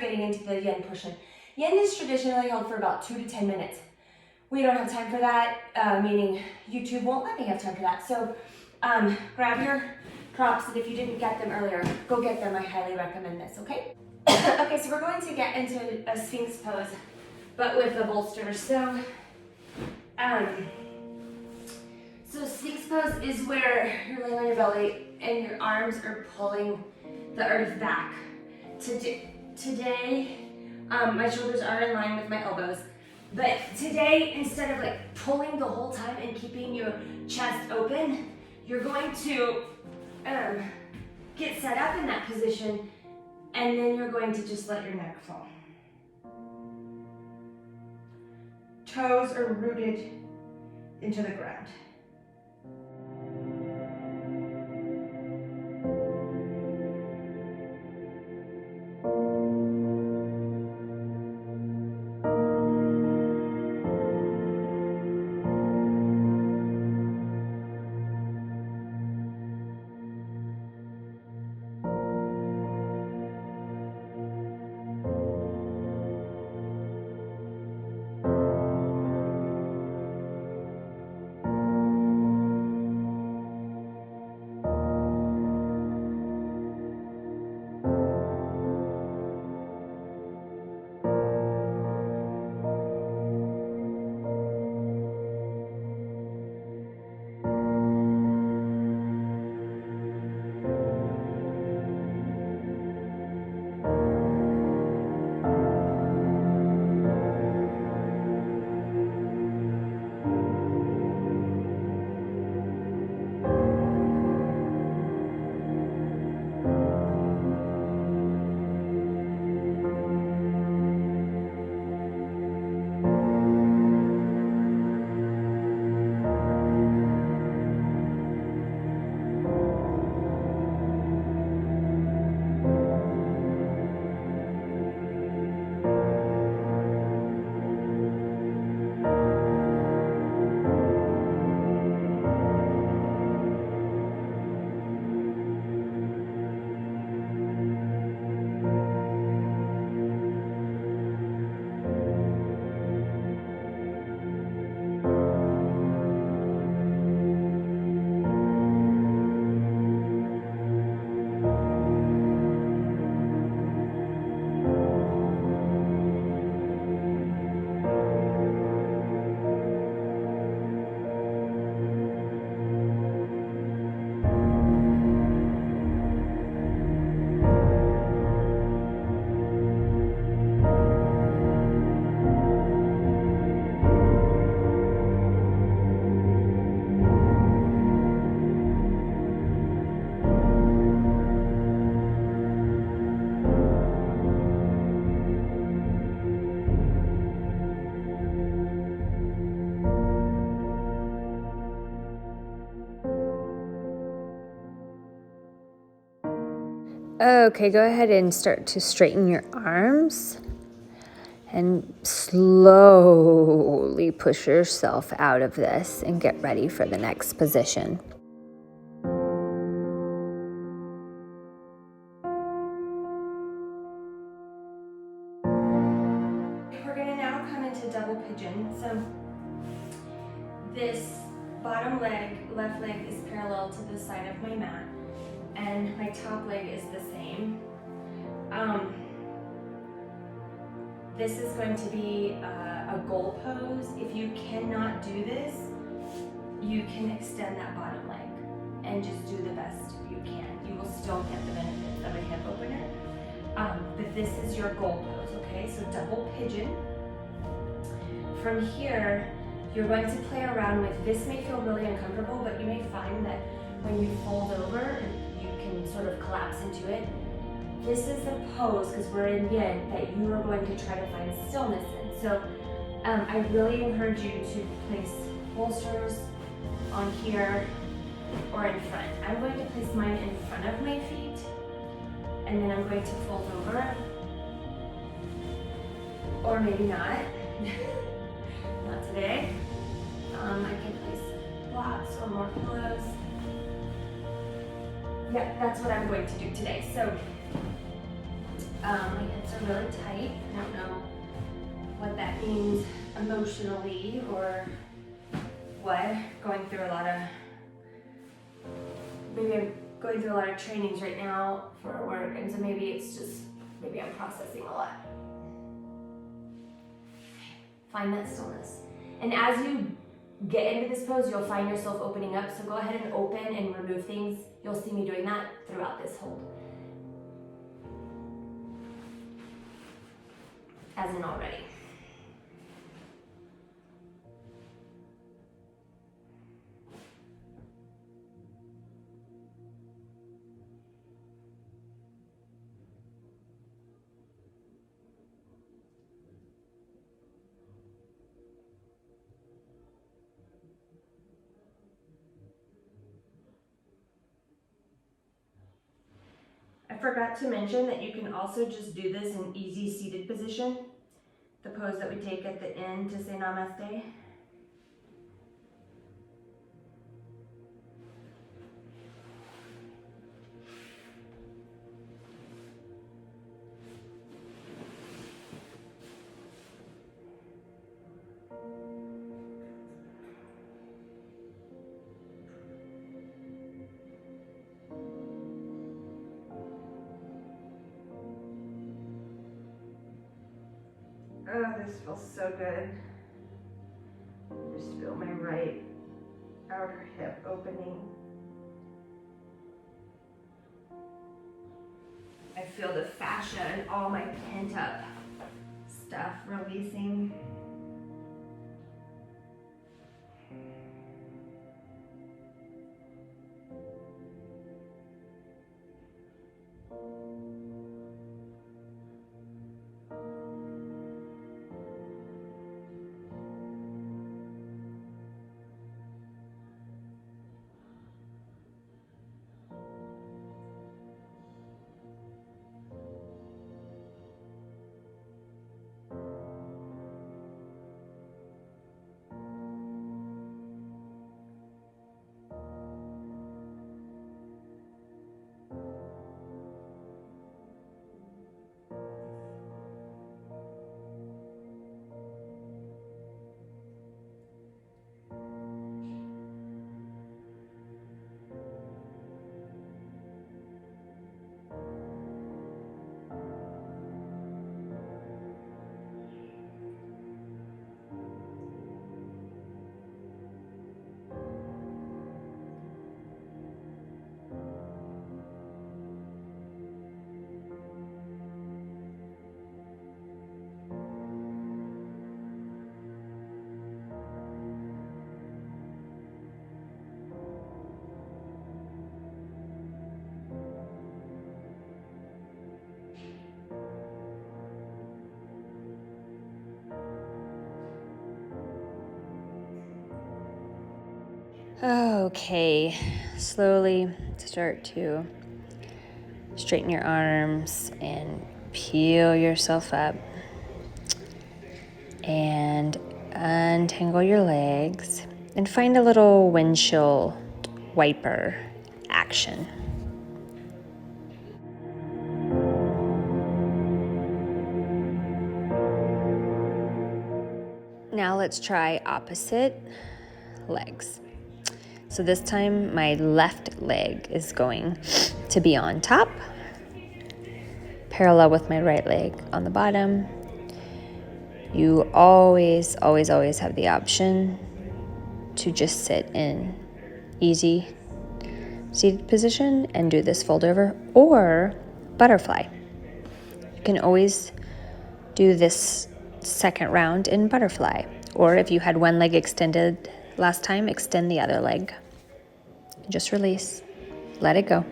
start getting into the yin portion. Yin is traditionally held for about 2 to 10 minutes. We don't have time for that, meaning YouTube won't let me have time for that. So grab your props, and if you didn't get them earlier, go get them. I highly recommend this, okay? Okay, so we're going to get into a Sphinx pose, but with the bolster. So Sphinx pose is where you're laying on your belly and your arms are pulling the earth back. Today, my shoulders are in line with my elbows, but today, instead of like pulling the whole time and keeping your chest open, you're going to get set up in that position, and then you're going to just let your neck fall. Toes are rooted into the ground. Okay, go ahead and start to straighten your arms and slowly push yourself out of this and get ready for the next position. We're gonna now come into double pigeon. So this bottom leg, left leg, is parallel to the side of my mat, and my top leg is the same. This is going to be a goal pose. If you cannot do this, you can extend that bottom leg and just do the best you can. You will still get the benefits of a hip opener, but this is your goal pose, okay? So double pigeon. From here, you're going to play around with, this may feel really uncomfortable, but you may find that when you fold over, you can sort of collapse into it. This is the pose, because we're in yin, that you are going to try to find stillness in. So I really encourage you to place bolsters on here or in front. I'm going to place mine in front of my feet, and then I'm going to fold over, or maybe not. Not today. I can place blocks or more pillows. Yeah, that's what I'm going to do today. So My hips are really tight. I don't know what that means emotionally or what. Maybe I'm going through a lot of trainings right now for work, and so maybe I'm processing a lot. Find that stillness. And as you get into this pose, you'll find yourself opening up. So go ahead and open and remove things. You'll see me doing that throughout this hold. As in already. I forgot to mention that you can also just do this in easy seated position, the pose that we take at the end to say namaste. Oh, this feels so good. Just feel my right outer hip opening. I feel the fascia and all my pent up stuff releasing. Okay, slowly start to straighten your arms and peel yourself up and untangle your legs and find a little windshield wiper action. Now let's try opposite legs. So this time my left leg is going to be on top, parallel with my right leg on the bottom. You always, always, always have the option to just sit in easy seated position and do this fold over or butterfly. You can always do this second round in butterfly, or if you had one leg extended last time, extend the other leg. Just release, let it go.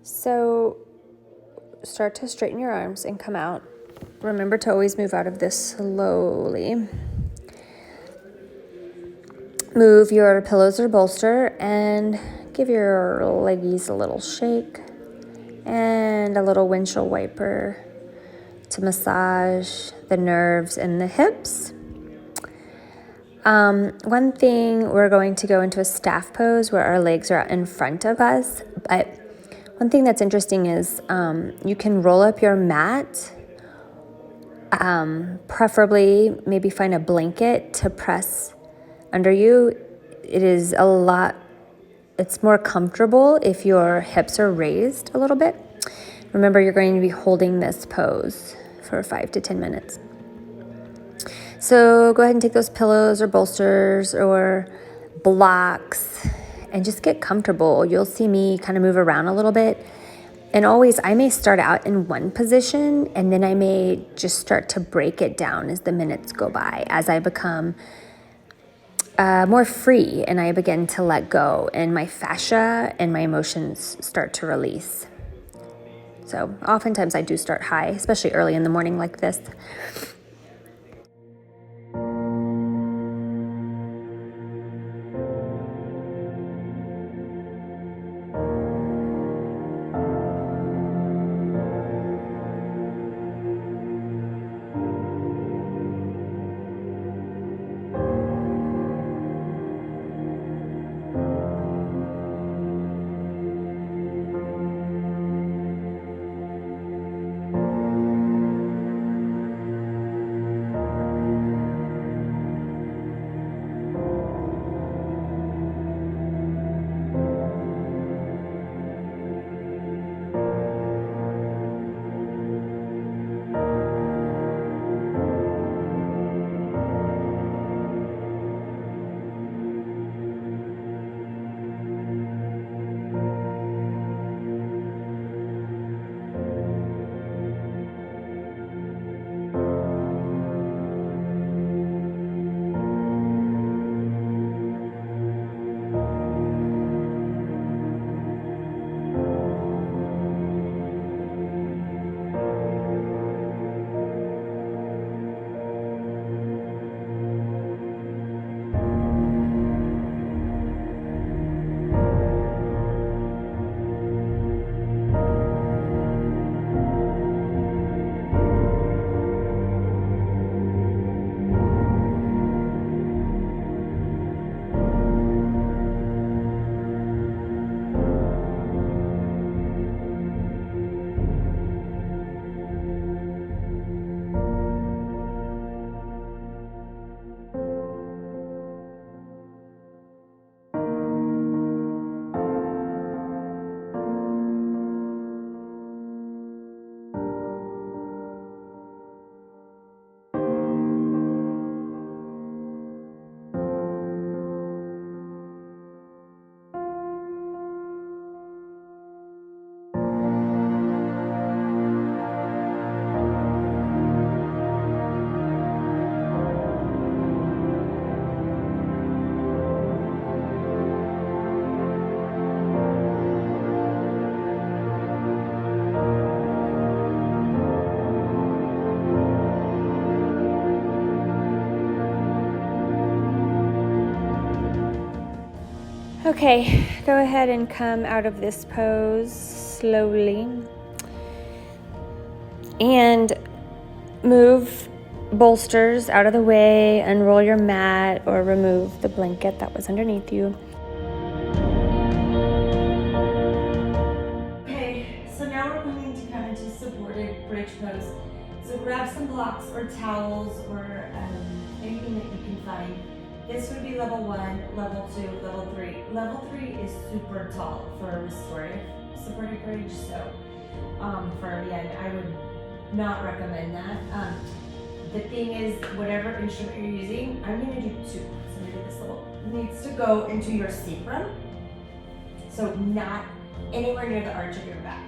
So start to straighten your arms and come out. Remember to always move out of this slowly. Move your pillows or bolster and give your leggies a little shake and a little windshield wiper to massage the nerves in the hips. One thing, we're going to go into a staff pose where our legs are in front of us. But one thing that's interesting is you can roll up your mat, preferably maybe find a blanket to press under you. It's more comfortable if your hips are raised a little bit. Remember, you're going to be holding this pose for 5 to 10 minutes. So go ahead and take those pillows or bolsters or blocks and just get comfortable. You'll see me kind of move around a little bit. And always, I may start out in one position and then I may just start to break it down as the minutes go by, as I become more free and I begin to let go and my fascia and my emotions start to release. So oftentimes I do start high, especially early in the morning like this. Okay, go ahead and come out of this pose slowly and move bolsters out of the way, unroll your mat or remove the blanket that was underneath you. Okay, so now we're going to come into supported bridge pose. So grab some blocks or towels or anything that you can find. This would be level 1, level 2, level 3. Level 3 is super tall for restorative supported bridge, so for I would not recommend that. The thing is, whatever instrument you're using, I'm going to do 2. So I'm going to get this little, needs to go into your sacrum. So not anywhere near the arch of your back.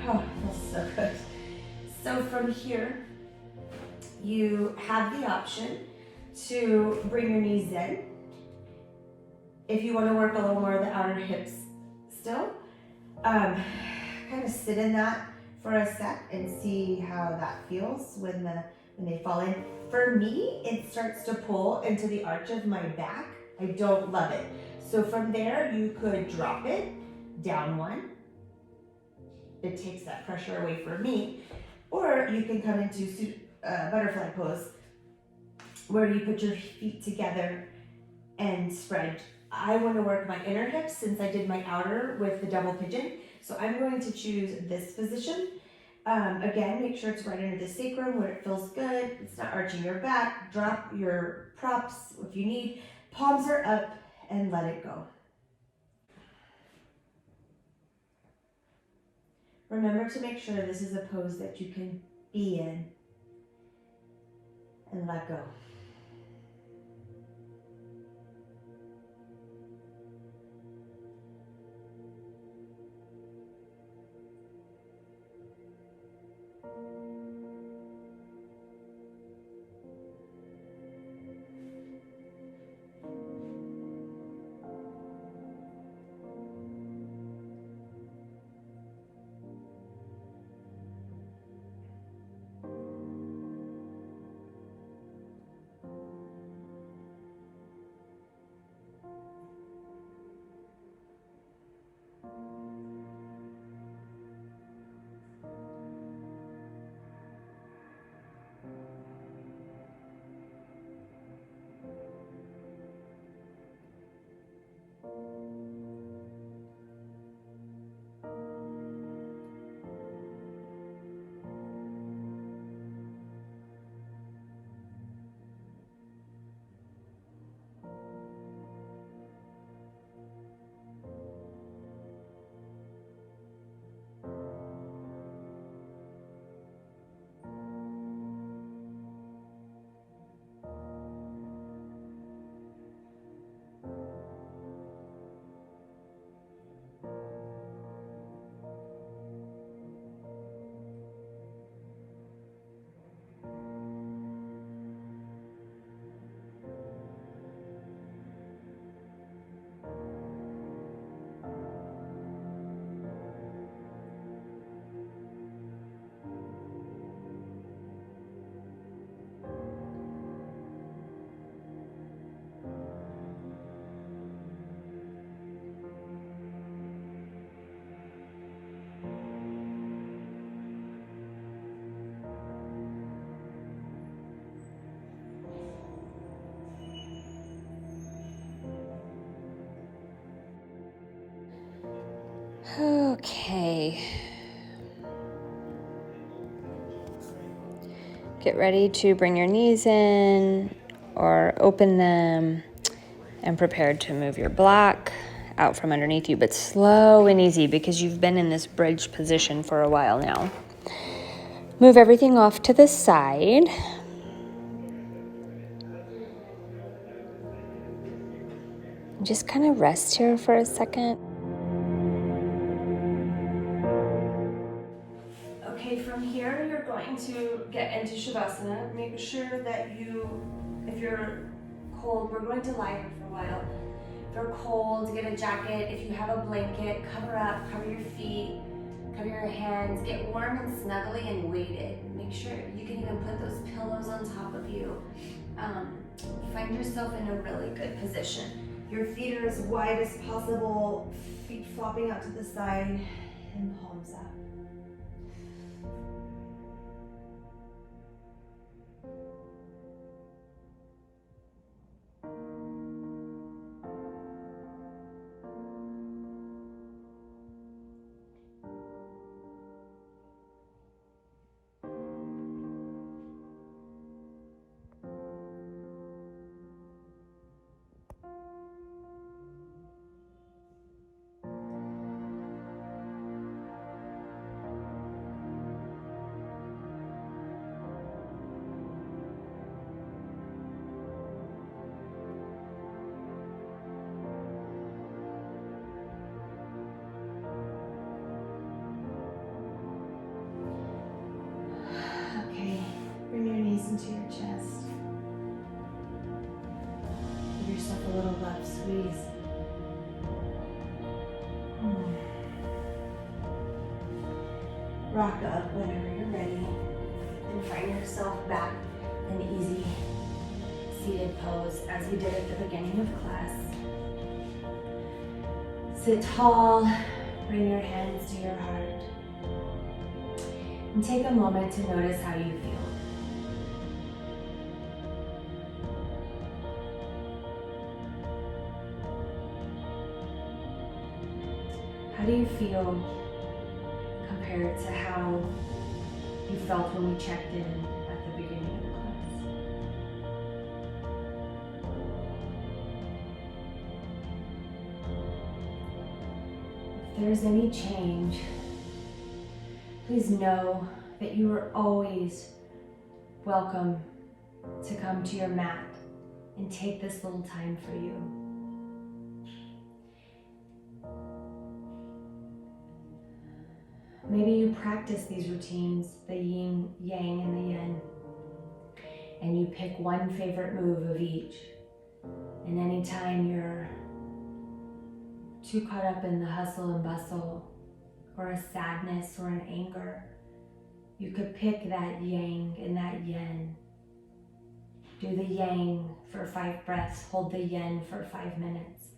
Oh, feels so good. So from here, you have the option to bring your knees in. If you want to work a little more of the outer hips still, kind of sit in that for a sec and see how that feels when they fall in. For me, it starts to pull into the arch of my back. I don't love it. So from there, you could drop it down one. It takes that pressure away for me. Or you can come into butterfly pose where you put your feet together and spread. I want to work my inner hips since I did my outer with the double pigeon. So I'm going to choose this position. Again, make sure it's right under the sacrum where it feels good. It's not arching your back. Drop your props if you need. Palms are up and let it go. Remember to make sure this is a pose that you can be in and let go. Okay. Get ready to bring your knees in or open them and prepare to move your block out from underneath you, but slow and easy because you've been in this bridge position for a while now. Move everything off to the side. Just kind of rest here for a second. Okay, from here you're going to get into Shavasana. Make sure that if you're cold, we're going to lie here for a while. If you're cold, get a jacket. If you have a blanket, cover up, cover your feet, cover your hands. Get warm and snuggly and weighted. Make sure you can even put those pillows on top of you. Find yourself in a really good position. Your feet are as wide as possible, feet flopping out to the side and palms up. Bring your knees into your chest. Give yourself a little left squeeze. rock up whenever you're ready and find yourself back in easy seated pose as we did at the beginning of class. Sit tall, bring your hands to your heart, and take a moment to notice how you feel. How do you feel compared to how you felt when we checked in at the beginning of the class? If there's any change, please know that you are always welcome to come to your mat and take this little time for you. Maybe you practice these routines, the yin, yang, and the yin, and you pick one favorite move of each. And anytime you're too caught up in the hustle and bustle, or a sadness or an anger, you could pick that yang and that yin. Do the yang for 5 breaths, hold the yin for 5 minutes,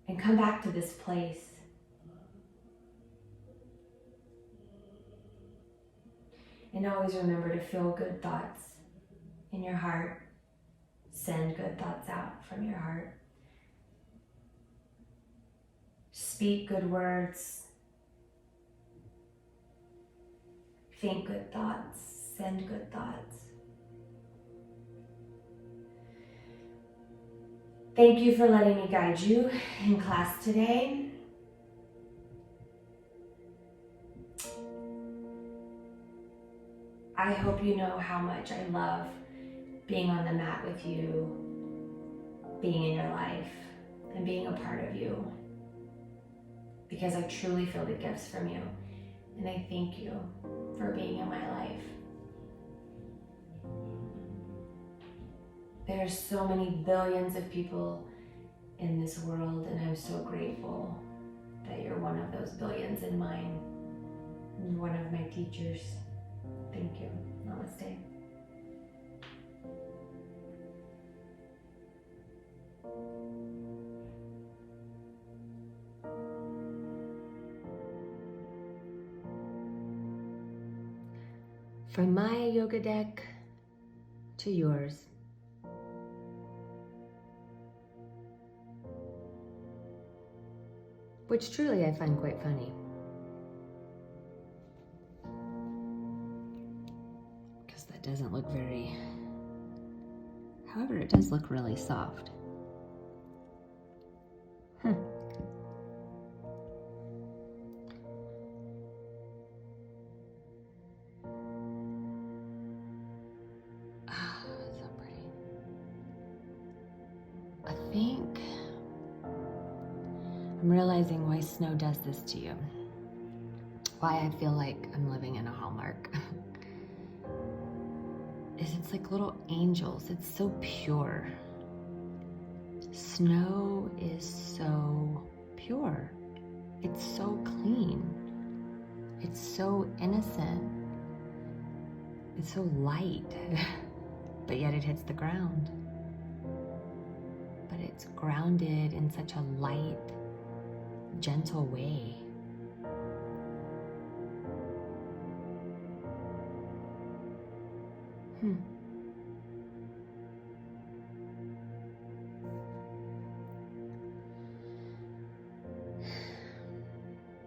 and come back to this place. And always remember to feel good thoughts in your heart. Send good thoughts out from your heart. Speak good words. Think good thoughts. Send good thoughts. Thank you for letting me guide you in class today. I hope you know how much I love being on the mat with you, being in your life, and being a part of you, because I truly feel the gifts from you, and I thank you for being in my life. There's so many billions of people in this world, and I'm so grateful that you're one of those billions in mine, and one of my teachers. Thank you. Namaste. From my yoga deck to yours. Which truly I find quite funny. Because that doesn't look very... However, it does look really soft. So pretty. I think I'm realizing why snow does this to you. Why I feel like I'm living in a Hallmark. It's like little angels. It's so pure. Snow is so pure. It's so clean. It's so innocent. It's so light, but yet it hits the ground. But it's grounded in such a light, gentle way.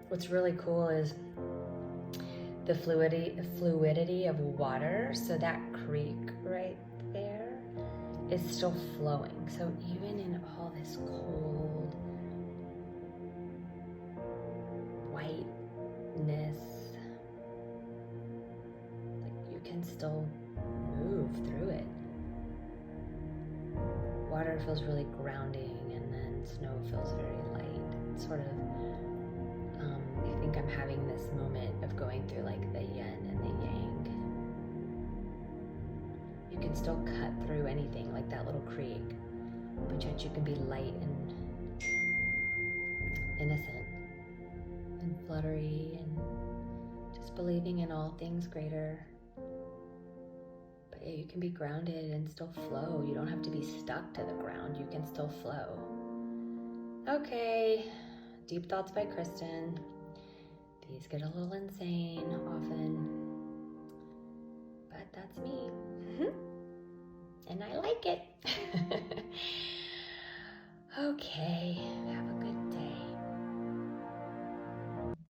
What's really cool is the fluidity of water. So that creek right there is still flowing. So even in all this cold whiteness, like you can still move through it. Water feels really grounding, and then snow feels very light. It's sort of, I think I'm having this moment of going through like the yin and the yang. You can still cut through anything like that little creek, but yet you can be light and innocent and fluttery and just believing in all things greater. But yeah, you can be grounded and still flow. You don't have to be stuck to the ground. You can still flow. Okay, Deep Thoughts by Kristen. These get a little insane often, but that's me. And I like it. Okay, have a